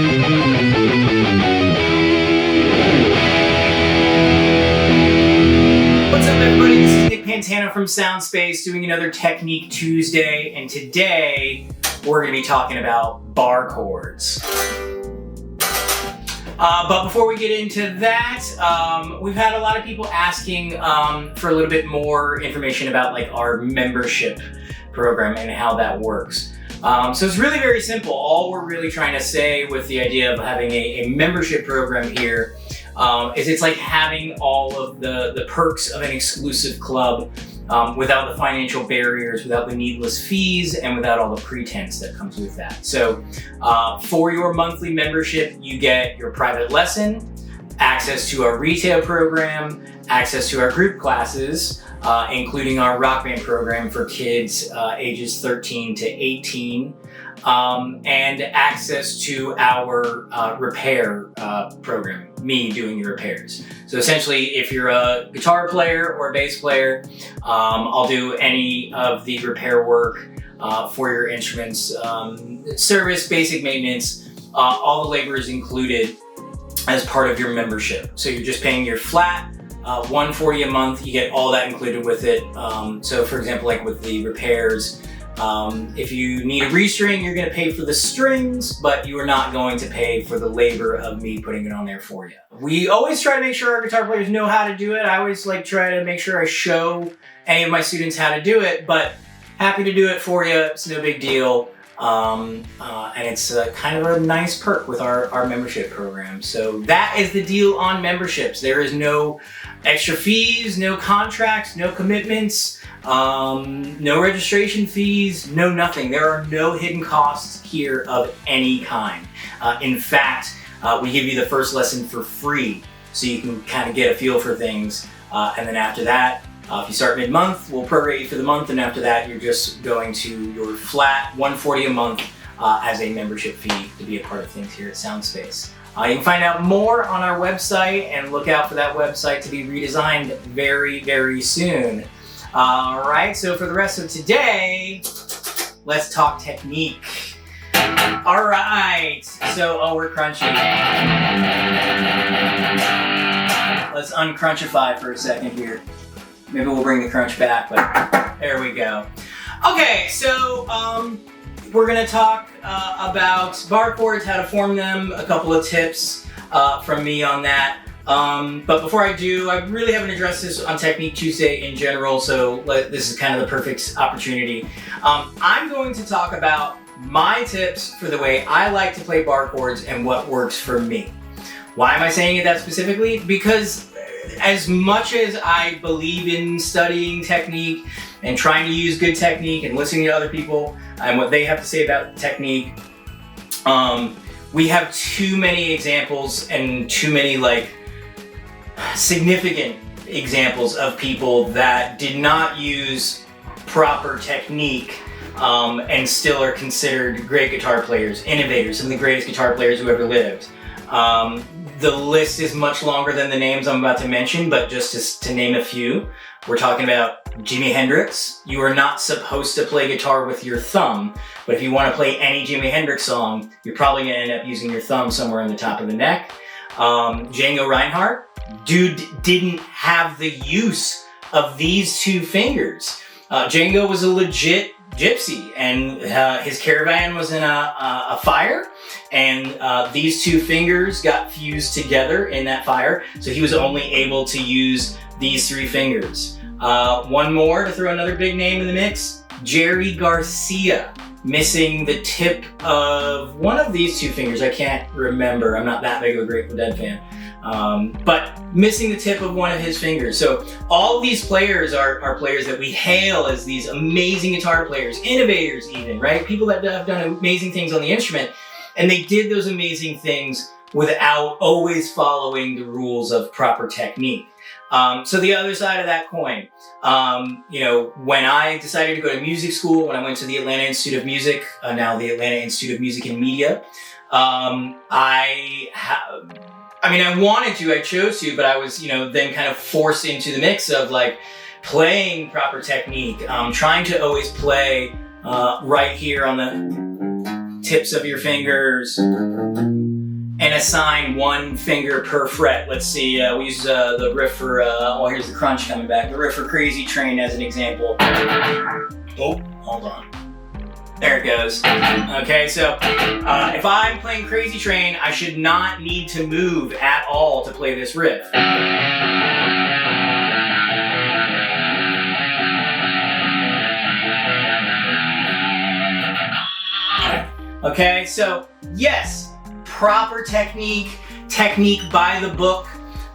What's up, everybody? This is Nick Pantano from Soundspace doing another Technique Tuesday, and today we're going to be talking about bar chords. But before we get into that, we've had a lot of people asking for a little bit more information about like our membership program and how that works. So it's really very simple. All we're really trying to say with the idea of having a membership program here is it's like having all of the perks of an exclusive club without the financial barriers, without the needless fees, and without all the pretense that comes with that. So for your monthly membership, you get your private lesson, access to our retail program, access to our group classes, including our rock band program for kids ages 13 to 18, and access to our repair program, me doing your repairs. So essentially, if you're a guitar player or a bass player, I'll do any of the repair work for your instruments, service, basic maintenance, all the labor is included as part of your membership. So you're just paying your flat $140 a month. You get all that included with it. So for example, like with the repairs, if you need a restring, you're going to pay for the strings, but you are not going to pay for the labor of me putting it on there for you. We always try to make sure our guitar players know how to do it. I always like try to make sure I show any of my students how to do it, but happy to do it for you. It's no big deal. And it's kind of a nice perk with our membership program. So that is the deal on memberships. There is no extra fees, no contracts, no commitments, no registration fees, no nothing. There are no hidden costs here of any kind. In fact, we give you the first lesson for free so you can kind of get a feel for things. And then after that, if you start mid-month, we'll prorate you for the month, and after that, you're just going to your flat $140 a month as a membership fee to be a part of things here at Soundspace. You can find out more on our website and look out for that website to be redesigned very, very soon. All right, so for the rest of today, let's talk technique. All right, so, we're crunchy. Let's uncrunchify for a second here. Maybe we'll bring the crunch back, but there we go. Okay, so we're gonna talk about bar chords, how to form them, a couple of tips from me on that. But before I do, I really haven't addressed this on Technique Tuesday in general, so this is kind of the perfect opportunity. I'm going to talk about my tips for the way I like to play bar chords and what works for me. Why am I saying it that specifically? Because as much as I believe in studying technique and trying to use good technique and listening to other people and what they have to say about technique, we have too many examples and too many like significant examples of people that did not use proper technique and still are considered great guitar players, innovators, some of the greatest guitar players who ever lived. The list is much longer than the names I'm about to mention, but just to name a few, we're talking about Jimi Hendrix. You are not supposed to play guitar with your thumb, but if you want to play any Jimi Hendrix song, you're probably going to end up using your thumb somewhere on the top of the neck. Django Reinhardt, dude didn't have the use of these two fingers. Django was a legit gypsy, and his caravan was in a fire, and these two fingers got fused together in that fire, so he was only able to use these three fingers. One more to throw another big name in the mix, Jerry Garcia, missing the tip of one of these two fingers. I can't remember, I'm not that big of a Grateful Dead fan. But missing the tip of one of his fingers. So all these players are players that we hail as these amazing guitar players, innovators even, right? People that have done amazing things on the instrument, and they did those amazing things without always following the rules of proper technique. So the other side of that coin, when I decided to go to music school, when I went to the Atlanta Institute of Music, now the Atlanta Institute of Music and Media, I wanted to, I chose to, but I was, then kind of forced into the mix of like playing proper technique, trying to always play right here on the tips of your fingers, and assign one finger per fret. Let's see, we use the riff for, here's the crunch coming back. The riff for Crazy Train as an example. Oh, hold on. There it goes. Okay, so if I'm playing Crazy Train, I should not need to move at all to play this riff. Okay, so yes, proper technique by the book,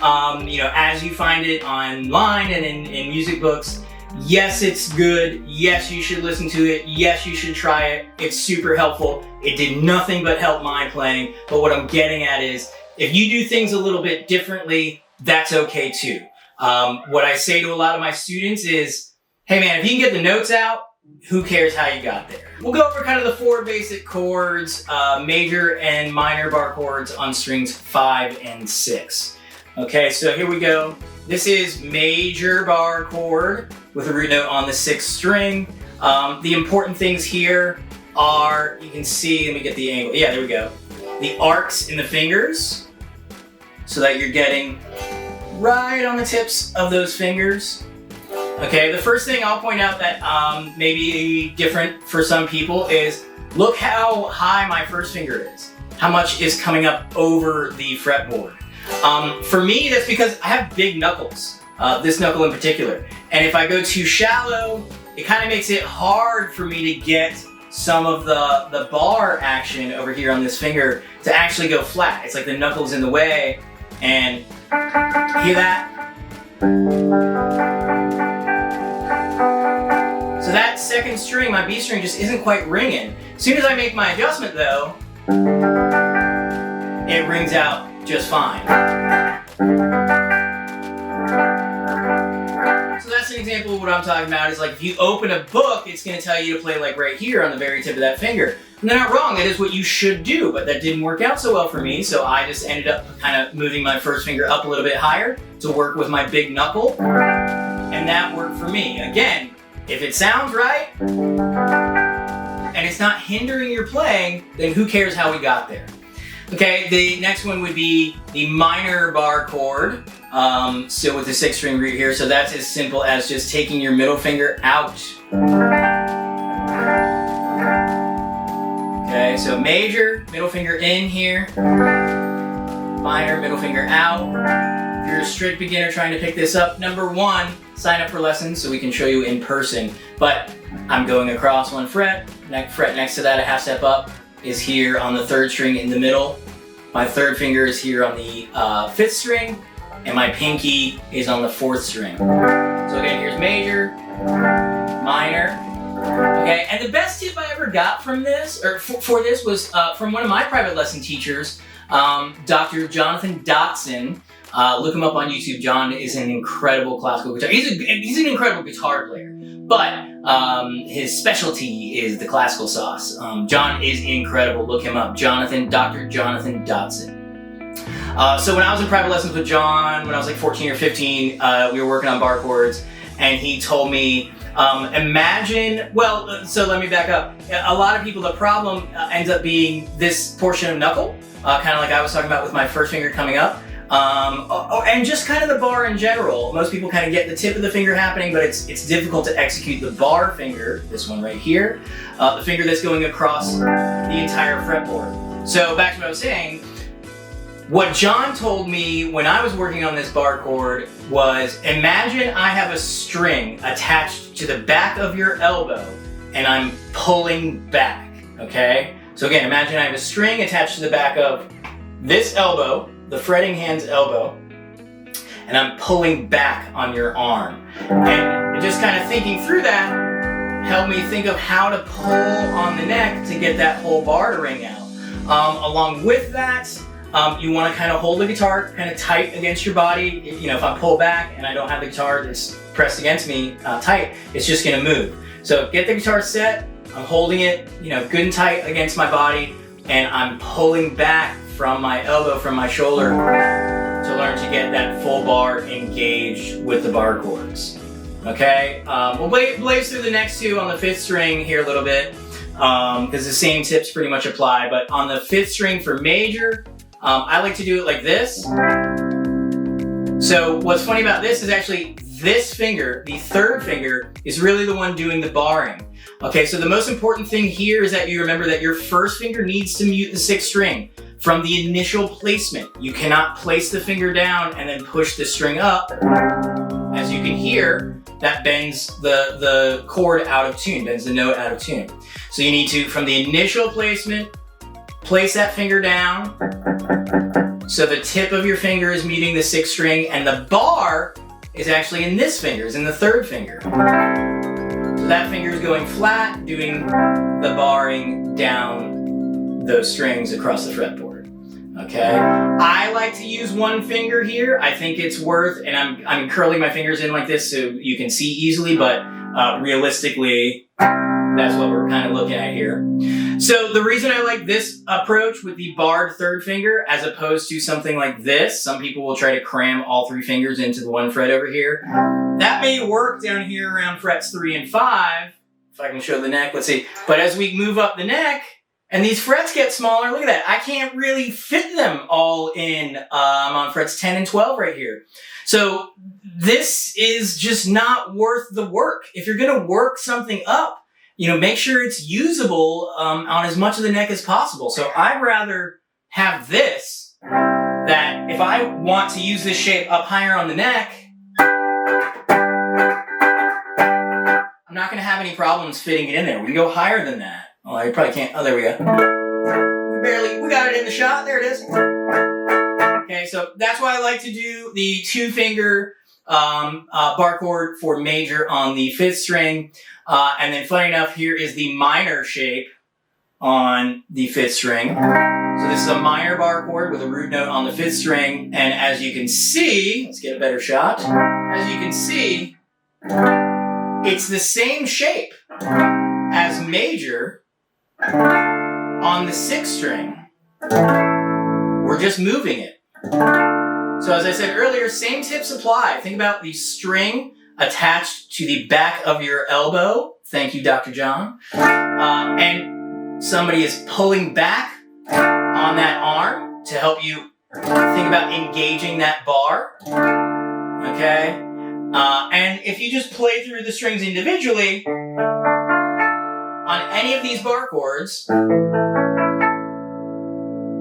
as you find it online and in music books. Yes, it's good. Yes, you should listen to it. Yes, you should try it. It's super helpful. It did nothing but help my playing. But what I'm getting at is, if you do things a little bit differently, that's okay too. What I say to a lot of my students is, hey man, if you can get the notes out, who cares how you got there? We'll go over kind of the 4 basic chords, major and minor bar chords on strings 5 and 6. Okay, so here we go. This is major bar chord with a root note on the 6th string. The important things here are, you can see, let me get the angle. Yeah, there we go. The arcs in the fingers, so that you're getting right on the tips of those fingers. Okay, the first thing I'll point out that may be different for some people is, look how high my first finger is. How much is coming up over the fretboard. For me, that's because I have big knuckles, this knuckle in particular. And if I go too shallow, it kind of makes it hard for me to get some of the bar action over here on this finger to actually go flat. It's like the knuckle's in the way, and hear that? So that 2nd string, my B string, just isn't quite ringing. As soon as I make my adjustment though, it rings out just fine. So that's an example of what I'm talking about. Is like, if you open a book, it's going to tell you to play like right here on the very tip of that finger. And they're not wrong, that is what you should do, but that didn't work out so well for me, so I just ended up kind of moving my first finger up a little bit higher to work with my big knuckle, and that worked for me. Again, if it sounds right, and it's not hindering your playing, then who cares how we got there? Okay, the next one would be the minor bar chord, still with the 6th string root here, so that's as simple as just taking your middle finger out. Okay, so major, middle finger in here, minor, middle finger out. If you're a strict beginner trying to pick this up, number 1, sign up for lessons so we can show you in person. But I'm going across 1 fret, fret next to that, a half step up, is here on the 3rd string in the middle. My 3rd finger is here on the 5th string, and my pinky is on the 4th string. So again, here's major, minor. Okay, and the best tip I ever got from this, or for this, was from one of my private lesson teachers, Dr. Jonathan Dotson. Look him up on YouTube. John is an incredible classical guitar. He's an incredible guitar player, but his specialty is the classical sauce. John is incredible. Look him up. Dr. Jonathan Dotson. So when I was in private lessons with John, when I was like 14 or 15, we were working on bar chords, and he told me, so let me back up. A lot of people, the problem ends up being this portion of knuckle, kind of like I was talking about with my first finger coming up. And just kind of the bar in general. Most people kind of get the tip of the finger happening, but it's difficult to execute the bar finger, this one right here, the finger that's going across the entire fretboard. So back to what I was saying, what John told me when I was working on this bar chord was, imagine I have a string attached to the back of your elbow and I'm pulling back, okay? So again, imagine I have a string attached to the back of this elbow, the fretting hand's elbow, and I'm pulling back on your arm. And just kind of thinking through that helped me think of how to pull on the neck to get that whole bar to ring out. Along with that, you want to kind of hold the guitar kind of tight against your body. You know, if I pull back and I don't have the guitar that's pressed against me tight, it's just going to move. So get the guitar set, I'm holding it, you know, good and tight against my body, and I'm pulling back from my elbow, from my shoulder, to learn to get that full bar engaged with the bar chords. Okay, we'll blaze through the next two on the 5th string here a little bit. because the same tips pretty much apply. But on the 5th string for major, I like to do it like this. So what's funny about this is actually this finger, the 3rd finger, is really the one doing the barring. Okay, so the most important thing here is that you remember that your 1st finger needs to mute the 6th string from the initial placement. You cannot place the finger down and then push the string up. As you can hear, that bends the chord out of tune, bends the note out of tune. So you need to, from the initial placement, place that finger down. So the tip of your finger is muting the 6th string, and the bar is actually in this finger, is in the 3rd finger. So that finger is going flat, doing the barring down those strings across the fretboard. Okay, I like to use one finger here. I think it's worth, and I'm curling my fingers in like this so you can see easily, but realistically, that's what we're kind of looking at here. So the reason I like this approach with the barred 3rd finger as opposed to something like this, some people will try to cram all 3 fingers into the 1 fret over here. That may work down here around frets 3 and 5. If I can show the neck, let's see. But as we move up the neck, and these frets get smaller, look at that. I can't really fit them all in on frets 10 and 12 right here. So this is just not worth the work. If you're gonna work something up, make sure it's usable on as much of the neck as possible. So I'd rather have this, that if I want to use this shape up higher on the neck, I'm not gonna have any problems fitting it in there. We can go higher than that. Oh, I probably can't. Oh, there we go. We got it in the shot. There it is. Okay, so that's why I like to do the 2-finger bar chord for major on the 5th string. And then funny enough, here is the minor shape on the 5th string. So this is a minor bar chord with a root note on the 5th string. And as you can see, let's get a better shot. As you can see, it's the same shape as major on the 6th string. We're just moving it. So as I said earlier, same tips apply. Think about the string attached to the back of your elbow. Thank you, Dr. John. And somebody is pulling back on that arm to help you think about engaging that bar. Okay? And if you just play through the strings individually, on any of these bar chords,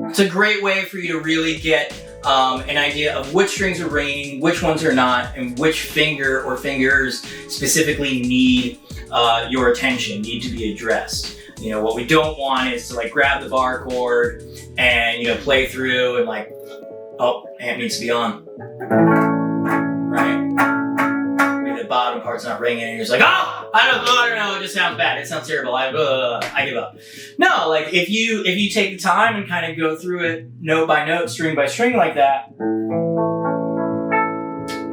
it's a great way for you to really get an idea of which strings are ringing, which ones are not, and which finger or fingers specifically need your attention, need to be addressed. What we don't want is to grab the bar chord and play through and oh, amp needs to be on, right? The bottom part's not ringing, and you're just like, oh, I don't know, it just sounds bad, it sounds terrible, I give up. No, if you take the time and kind of go through it note by note, string by string like that,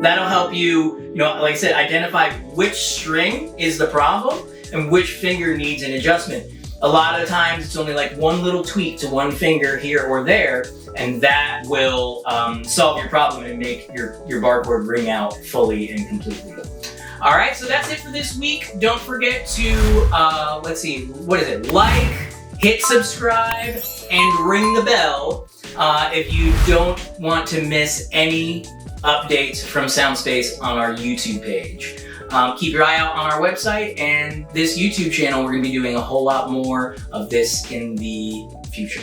that'll help you, like I said, identify which string is the problem and which finger needs an adjustment. A lot of times it's only one little tweak to one finger here or there, and that will solve your problem and make your bar chord ring out fully and completely. All right, so that's it for this week. Don't forget to, let's see, what is it? Like, hit subscribe, and ring the bell if you don't want to miss any updates from Soundspace on our YouTube page. Keep your eye out on our website and this YouTube channel. We're going to be doing a whole lot more of this in the future.